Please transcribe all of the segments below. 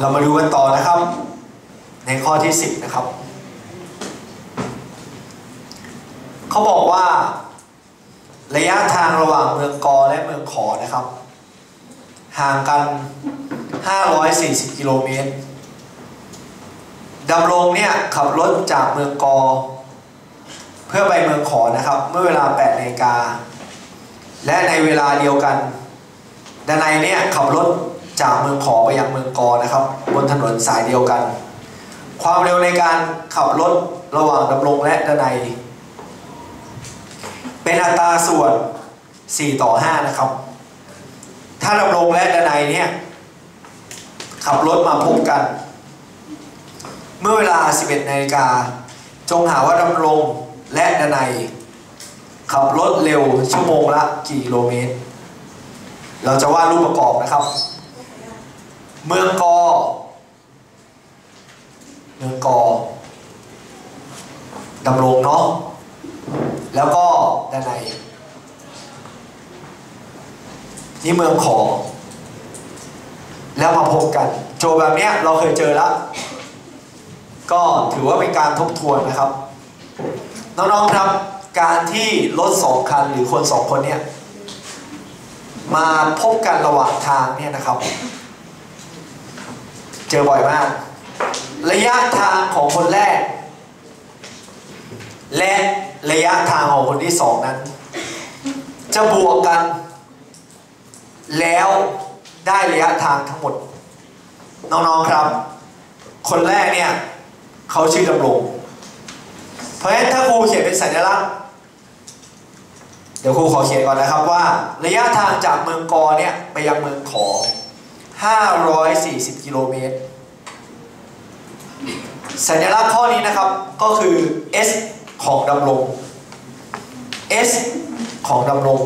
เรามาดูกันต่อนะครับในข้อที่10นะครับเขาบอกว่าระยะทางระหว่างเมืองกอและเมืองขอนะครับห่างกัน540กิโลเมตรดำรงเนี่ยขับรถจากเมืองกอเพื่อไปเมืองขอนะครับเมื่อเวลา 8 นาฬิกาและในเวลาเดียวกันดนัยเนี่ยขับรถจากเมืองขอไปยังเมืองกอนะครับบนถนนสายเดียวกันความเร็วในการขับรถระหว่างดำรงและดนัยเป็นอัตราส่วน4:5นะครับถ้าดำรงและดนัยเนี่ยขับรถมาพบกันเมื่อเวลา 11 นาฬิกาจงหาว่าดำรงและดนัยขับรถเร็วชั่วโมงละกี่กิโลเมตรเราจะวาดรูปประกอบนะครับเมืองกอดำรงเนาะแล้วก็ดนัยนี่เมืองขอแล้วมาพบกันโจทย์แบบนี้เราเคยเจอแล้วก็ถือว่าเป็นการทบทวนนะครับน้องๆครับการที่รถ2 คันหรือคน2 คนเนี่ยมาพบกันระหว่างทางเนี่ยนะครับเจอบ่อยมากระยะทางของคนแรกและระยะทางของคนที่2นั้นจะบวกกันแล้วได้ระยะทางทั้งหมดน้องๆครับคนแรกเนี่ยเขาชื่อดำรงเพราะฉะนั้นถ้าครูเขียนเป็นสัญลักษณ์เดี๋ยวครูขอเขียนก่อนนะครับว่าระยะทางจากเมืองกอเนี่ยไปยังเมืองขอ540กิโลเมตรสัญลักษณ์ข้อนี้นะครับก็คือ S ของดำรง S ของดำรง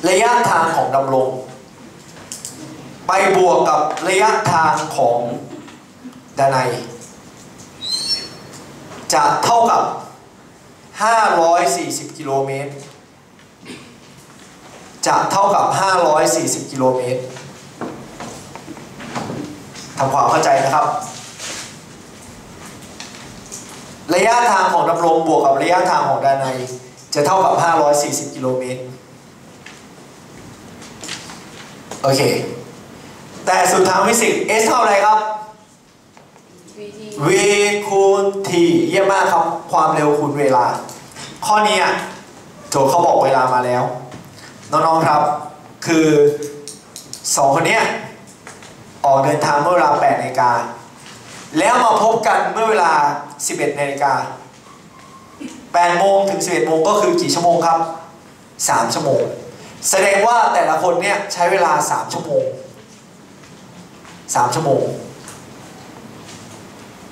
ระยะทางของดำรงไปบวกกับระยะทางของดนัยจะเท่ากับ540กิโลเมตรจะเท่ากับ540กิโลเมตรทำความเข้าใจนะครับระยะทางของดำรงบวกกับระยะทางของดนัยจะเท่ากับ540กิโลเมตรโอเคแต่สุดทางฟิสิกส์ S เท่าไรครับ V คูณ T เยี่ยมมากครับความเร็วคูณเวลาข้อนี้โจทย์เขาบอกเวลามาแล้วน้องๆครับคือ2 คนนี้ออกเดินทางเมื่อเวลา 8 นาฬิกาแล้วมาพบกันเมื่อเวลา 11 นาฬิกา8 โมงถึง 11 โมงก็คือกี่ชั่วโมงครับ3 ชั่วโมงแสดงว่าแต่ละคนเนี่ยใช้เวลา3 ชั่วโมง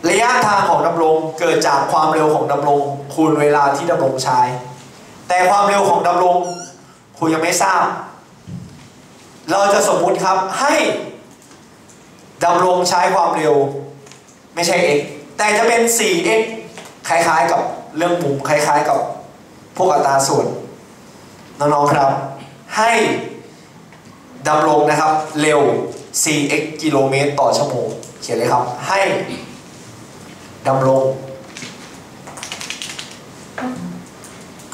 ระยะทางของดำรงเกิดจากความเร็วของดำรงคูณเวลาที่ดำรงใช้แต่ความเร็วของดำรงครูยังไม่ทราบเราจะสมมุติครับให้ดำรงใช้ความเร็วไม่ใช่ x แต่จะเป็น 4x คล้ายๆกับเรื่องมุมคล้ายๆกับพวกอัตราส่วนน้องๆครับให้ดำรงนะครับเร็ว 4x กิโลเมตรต่อชั่วโมงเขียนเลยครับให้ดำรง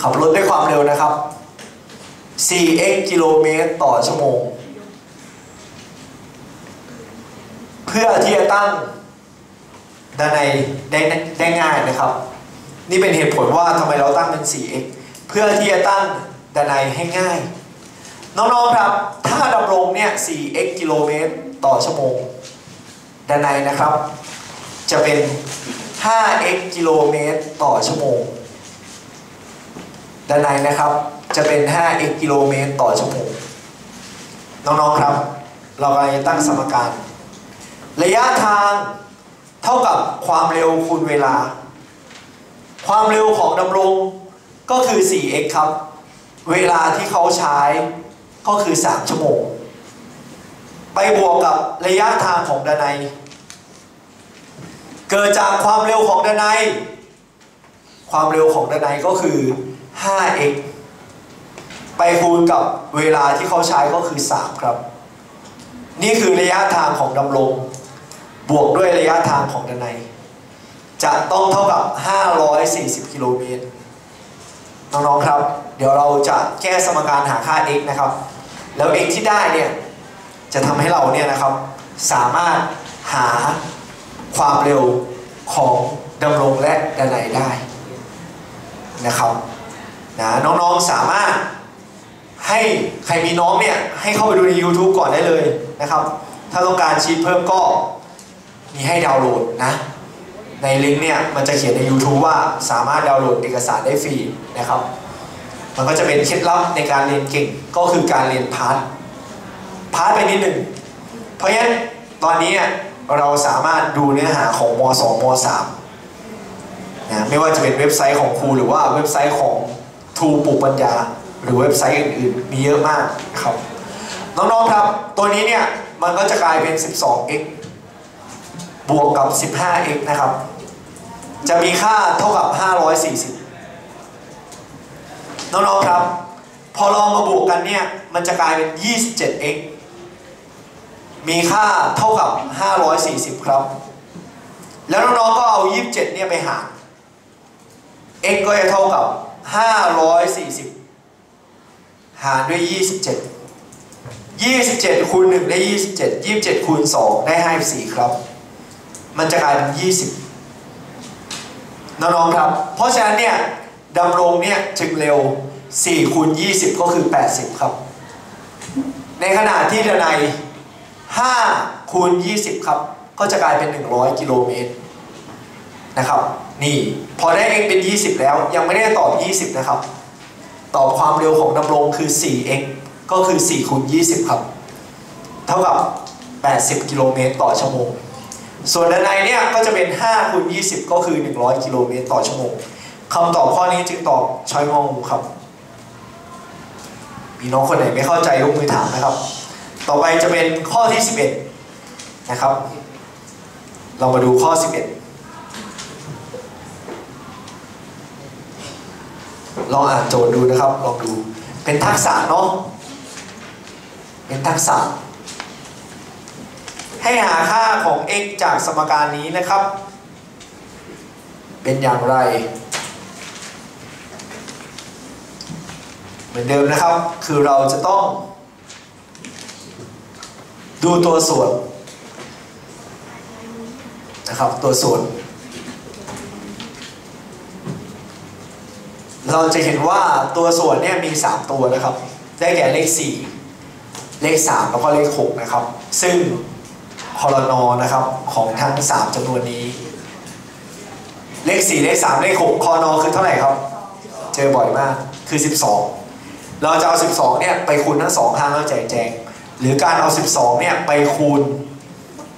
ขับรถด้วยความเร็วนะครับ 4x กิโลเมตรต่อชั่วโมงเพื่อที่จะตั้งดนัยได้ง่ายนะครับนี่เป็นเหตุผลว่าทำไมเราตั้งเป็น 4x เพื่อที่จะตั้งดนัยให้ง่ายน้องๆครับถ้าดำรงเนี่ย 4x กิโลเมตรต่อชั่วโมงดนัยนะครับจะเป็น 5x กิโลเมตรต่อชั่วโมงดนัยนะครับจะเป็น 5x กิโลเมตรต่อชั่วโมงน้องๆครับเรากำลังจะตั้งสมการระยะทางเท่ากับความเร็วคูณเวลาความเร็วของดำรงก็คือ 4x ครับเวลาที่เขาใช้ก็คือ3 ชั่วโมงไปบวกกับระยะทางของดนัยเกิดจากความเร็วของดนัยความเร็วของดนัยก็คือ 5x ไปคูณกับเวลาที่เขาใช้ก็คือ3ครับ นี่คือระยะทางของดำรงบวกด้วยระยะทางของดนัยจะต้องเท่ากับ540กิโลเมตรน้องๆครับเดี๋ยวเราจะแก้สมการหาค่า x นะครับแล้ว x ที่ได้เนี่ยจะทำให้เราเนี่ยนะครับสามารถหาความเร็วของดำรงและดนัยได้นะครับนะน้องๆสามารถให้ใครมีน้องเนี่ยให้เข้าไปดูใน YouTube ก่อนได้เลยนะครับถ้าต้องการชีทเพิ่มก็มีให้ดาวน์โหลดนะในลิงก์เนี่ยมันจะเขียนใน YouTube ว่าสามารถดาวน์โหลดเอกสารได้ฟรีนะครับมันก็จะเป็นเคล็ดลับในการเรียนเก่งก็คือการเรียนพาร์ทไปนิดหนึ่งเพราะฉะนั้นตอนนี้เราสามารถดูเนื้อหาของม.2 ม.3 นะไม่ว่าจะเป็นเว็บไซต์ของครูหรือว่าเว็บไซต์ของทูปลูกปัญญาหรือเว็บไซต์อื่นๆมีเยอะมากครับน้องๆครับตัวนี้เนี่ยมันก็จะกลายเป็น 12x บวกกับ 15x นะครับจะมีค่าเท่ากับ540น้องๆครับพอลองมาบวกกันเนี่ยมันจะกลายเป็น 27x มีค่าเท่ากับ540ครับแล้วน้องๆก็เอา27เนี่ยไปหาร x ก็จะเท่ากับ540หารด้วย27คูณ1ได้27คูณ2ได้54ครับมันจะกลายเป็น20น้องๆครับเพราะฉะนั้นเนี่ยดำรงเนี่ยจึงเร็ว4คูณ20ก็คือ80ครับในขณะที่ดนัย5คูณ20ครับก็จะกลายเป็น100กิโลเมตรนะครับนี่พอได้ x เป็น20แล้วยังไม่ได้ตอบ20นะครับตอบความเร็วของดำรงคือ 4x ก็คือ4คูณ20ครับเท่ากับ80กิโลเมตรต่อชั่วโมงส่วนดนัยเนี่ยก็จะเป็น5คูณ20ก็คือ100กิโลเมตรต่อชั่วโมงคำตอบข้อนี้จึงตอบช้อยงองูครับมีน้องคนไหนไม่เข้าใจยกมือถามนะครับต่อไปจะเป็นข้อที่11นะครับเรามาดูข้อ11ลองอ่านโจทย์ดูนะครับลองดูเป็นทักษะเนาะเป็นทักษะให้หาค่าของ x จากสมการนี้นะครับเป็นอย่างไรเหมือนเดิมนะครับคือเราจะต้องดูตัวส่วนนะครับตัวส่วนเราจะเห็นว่าตัวส่วนเนี่ยมี3ตัวนะครับได้แก่เลข4เลข3แล้วก็เลข6นะครับซึ่งคอลนนะครับของทั้ง3จำนวนนี้เลข4เลข3เลข6คอลนคือเท่าไหร่ครับเจอบ่อยมากคือ12เราจะเอา12เนี่ยไปคูณทั้ง2ข้างแล้วแจกแจงหรือการเอา12เนี่ยไปคูณ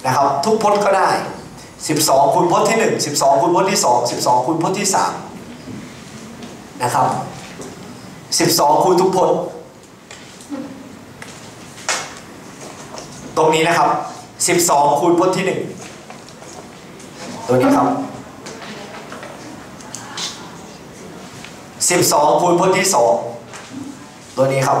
นะครับทุกพจน์ก็ได้12คูณพจน์ที่1 12คูณพจน์ที่2 12คูณพจน์ที่3นะครับ12คูณทุกพจน์ตรงนี้นะครับ12คูณพจน์ที่1ตัวนี้ครับ12คูณพจน์ที่2ตัวนี้ครับ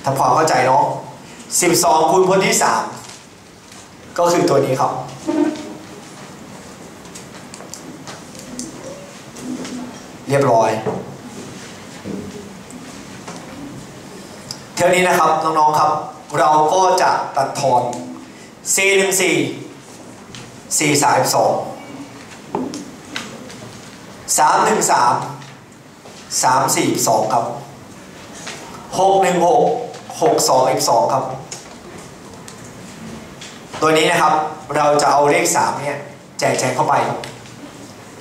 ทำความเข้าใจเนาะ12คูณพจน์ที่3ก็คือตัวนี้ครับเรียบร้อยเท่านี้นะครับน้องๆครับเราก็จะตัดทอน C14 432 313 342ครับ616 622ครับตัวนี้นะครับเราจะเอาเลข3เนี่ยแจกแจงเข้าไป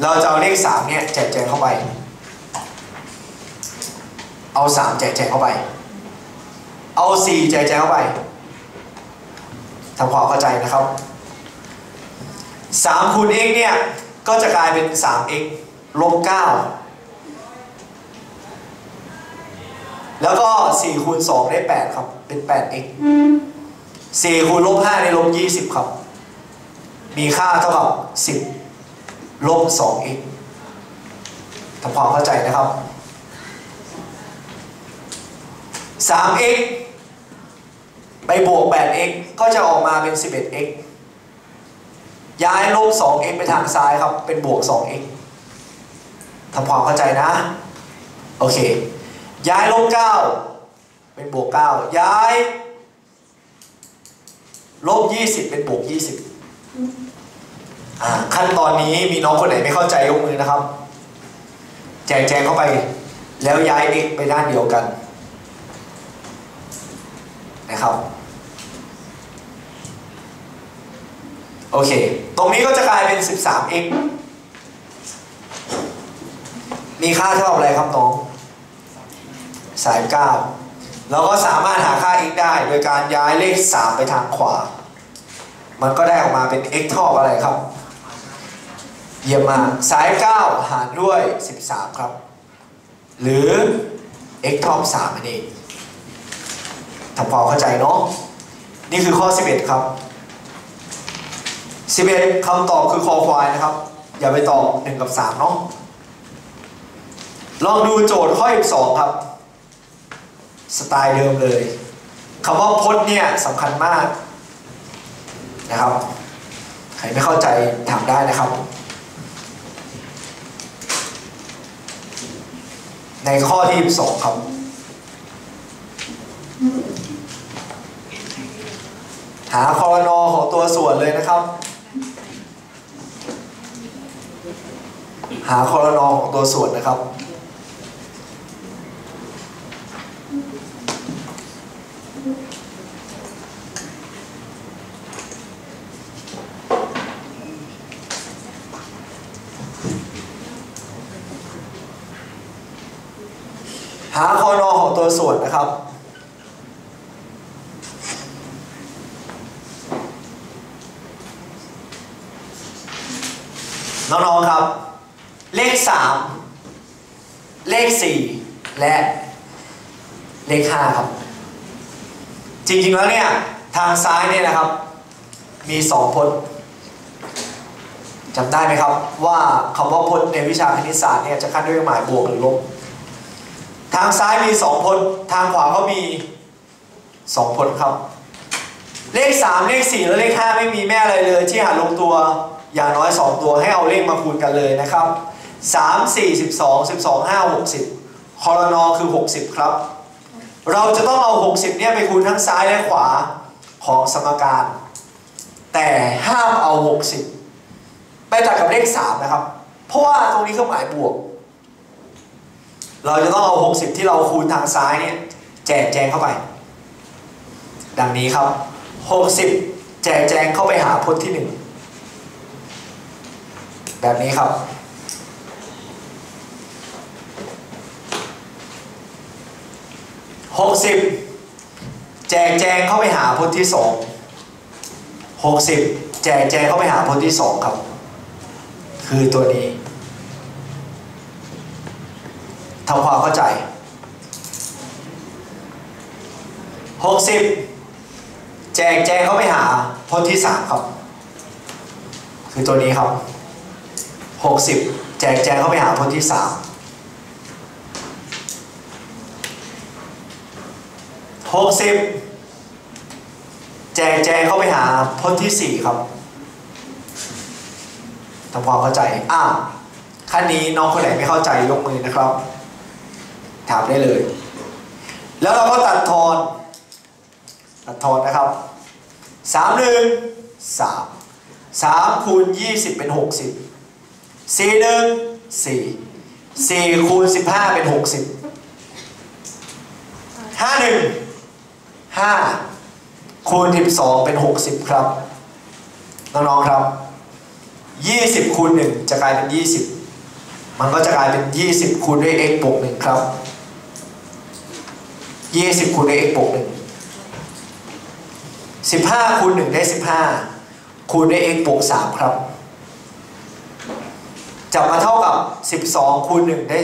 เราจะเอาเลข3เนี่ยแจกแจงเข้าไปเอา3แจกแจงเข้าไปเอา4แจกแจงเข้าไปทำความเข้าใจนะครับ3คูณ x เนี่ยก็จะกลายเป็น 3x ลบ 9แล้วก็4คูณ2ได้8ครับเป็น 8x 4คูณลบ5ได้ลบ20ครับมีค่าเท่ากับ10ลบ 2x ทำความเข้าใจนะครับ 3x ไปบวก 8x ก็จะออกมาเป็น 11x ย้ายลบ 2x ไปทางซ้ายครับเป็นบวก 2x ทำความเข้าใจนะโอเคย้ายลบ 9เป็นบวก 9ย้ายลบ 20เป็นบวก 20ขั้นตอนนี้มีน้องคนไหนไม่เข้าใจยกมือนะครับแจกแจงเข้าไปแล้วย้าย x ไปด้านเดียวกันนะครับโอเคตรงนี้ก็จะกลายเป็น 13x มีค่าเท่าอะไรครับน้อง39เราก็สามารถหาค่า x ได้โดยการย้ายเลข3ไปทางขวามันก็ได้ออกมาเป็น x เท่าอะไรครับเยี่ยมมาก39หารด้วย13ครับหรือ x เท่า3นั่นเองทำความเข้าใจเนาะนี่คือข้อ11ครับ11คำตอบคือคอควายนะครับอย่าไปตอบ1กับ3เนาะลองดูโจทย์ข้อ12ครับสไตล์เดิมเลยคำว่าพจน์เนี่ยสำคัญมากนะครับใครไม่เข้าใจถามได้นะครับในข้อที่12ครับหาคอรนอของตัวส่วนเลยนะครับหาคอรนอของตัวส่วนนะครับหาคอรนอของตัวส่วนนะครับน้องๆครับเลข3เลข4และเลข5ครับจริงๆแล้วเนี่ยทางซ้ายเนี่ยนะครับมี2พจน์จำได้ไหมครับว่าคำว่าพจน์ในวิชาคณิตศาสตร์เนี่ยจะขั้นด้วยเครื่องหมายบวกหรือลบทางซ้ายมี2พจน์ทางขวาก็มี2พจน์ครับเลข3เลข4และเลข5ไม่มีแม่อะไรเลยที่หารลงตัวอย่างน้อย2ตัวให้เอาเลขมาคูณกันเลยนะครับ3 4 12 12 5 60คอรนอคือ60ครับเราจะต้องเอา60เนี่ยไปคูณทั้งซ้ายและขวาของสมการแต่ห้ามเอา60ไปตัดกับเลข3นะครับเพราะว่าตรงนี้เครื่องหมายบวกเราจะต้องเอา60ที่เราคูณทางซ้ายเนี่ยแจกแจงเข้าไปดังนี้ครับ60แจกแจงเข้าไปหาพจน์ที่1แบบนี้ครับ60แจกแจงเข้าไปหาพจน์ที่2 60แจกแจงเข้าไปหาพจน์ที่2ครับคือตัวนี้ทำความเข้าใจ60แจกแจงเข้าไปหาพจน์ที่3ครับคือตัวนี้ครับ60แจกแจงเข้าไปหาพจน์ที่3 60แจกแจงเข้าไปหาพจน์ที่4ครับทำความเข้าใจขั้นนี้น้องคนไหนไม่เข้าใจยกมือนะครับถามได้เลยแล้วเราก็ตัดทอนนะครับ3 คูณ20เป็น60 4 คูณ15เป็น60 5 คูณ12เป็น60ครับน้องๆครับ20คูณ1จะกลายเป็น20มันก็จะกลายเป็น20คูณด้วย x บวก1ครับ20คูณด้วย x บวก1 15คูณ1ได้15คูณด้วย x บวก3ครับจับมาเท่ากับ12คูณ1ได้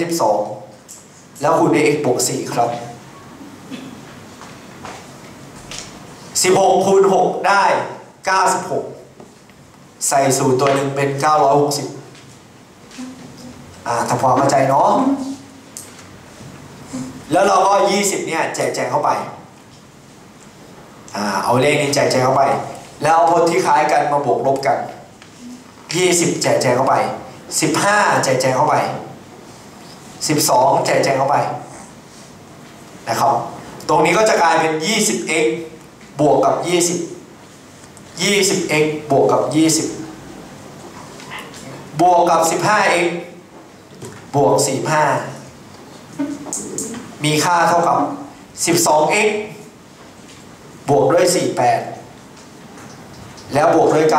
12แล้วคูณด้วย x บวก4ครับ16คูณ6ได้96ใส่สูตรตัวหนึ่งเป็น960ทำความเข้าใจเนาะ แล้วเราก็20เนี่ยแจกแจงเข้าไปเอาเลขนี้แจกแจงเข้าไปแล้วเอาผลที่คล้ายกันมาบวกลบกัน20แจกแจงเข้าไป15แจกแจงเข้าไป12แจกแจงเข้าไปนะครับตรงนี้ก็จะกลายเป็น 20x บวกกับ20 20x บวกกับ20บวกกับ 15x บวก 45มีค่าเท่ากับ 12x บวกด้วย 48แล้วบวกด้วย 960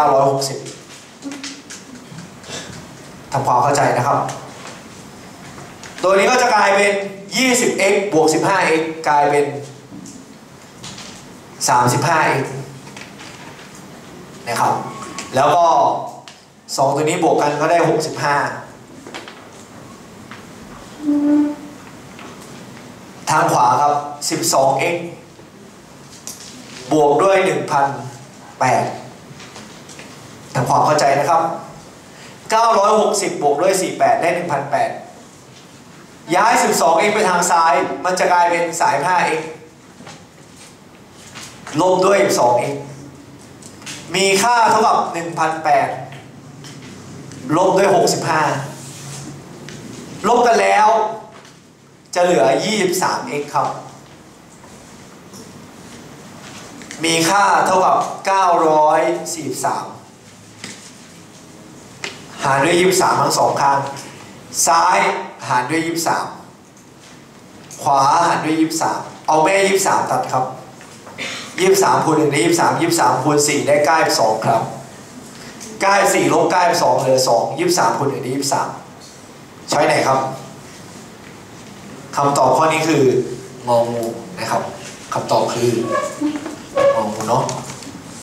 ทำความเข้าใจนะครับตัวนี้ก็จะกลายเป็น 20x บวก 15x กลายเป็น 35x นะครับแล้วก็2ตัวนี้บวกกันก็ได้65ทางขวาครับ 12x บวกด้วย 1,800ทำความเข้าใจนะครับ960บวกด้วย48ได้ 1,800 ย้าย 12x ไปทางซ้ายมันจะกลายเป็น35x ลบด้วย 2x มีค่าเท่ากับ 1,800 ลบด้วย 65ลบกันแล้วจะเหลือ 23x ครับมีค่าเท่ากับ943หารด้วย23ทั้งสองข้างซ้ายหารด้วย23ขวาหารด้วย23เอาแม่23ตัดครับ23คูณ1ได้23 23คูณ4ได้92ครับ94ลบ92เหลือ2 23คูณ1ได้23ใช้ไหนครับคำตอบข้อนี้คืององูนะครับคำตอบคืององูเนาะ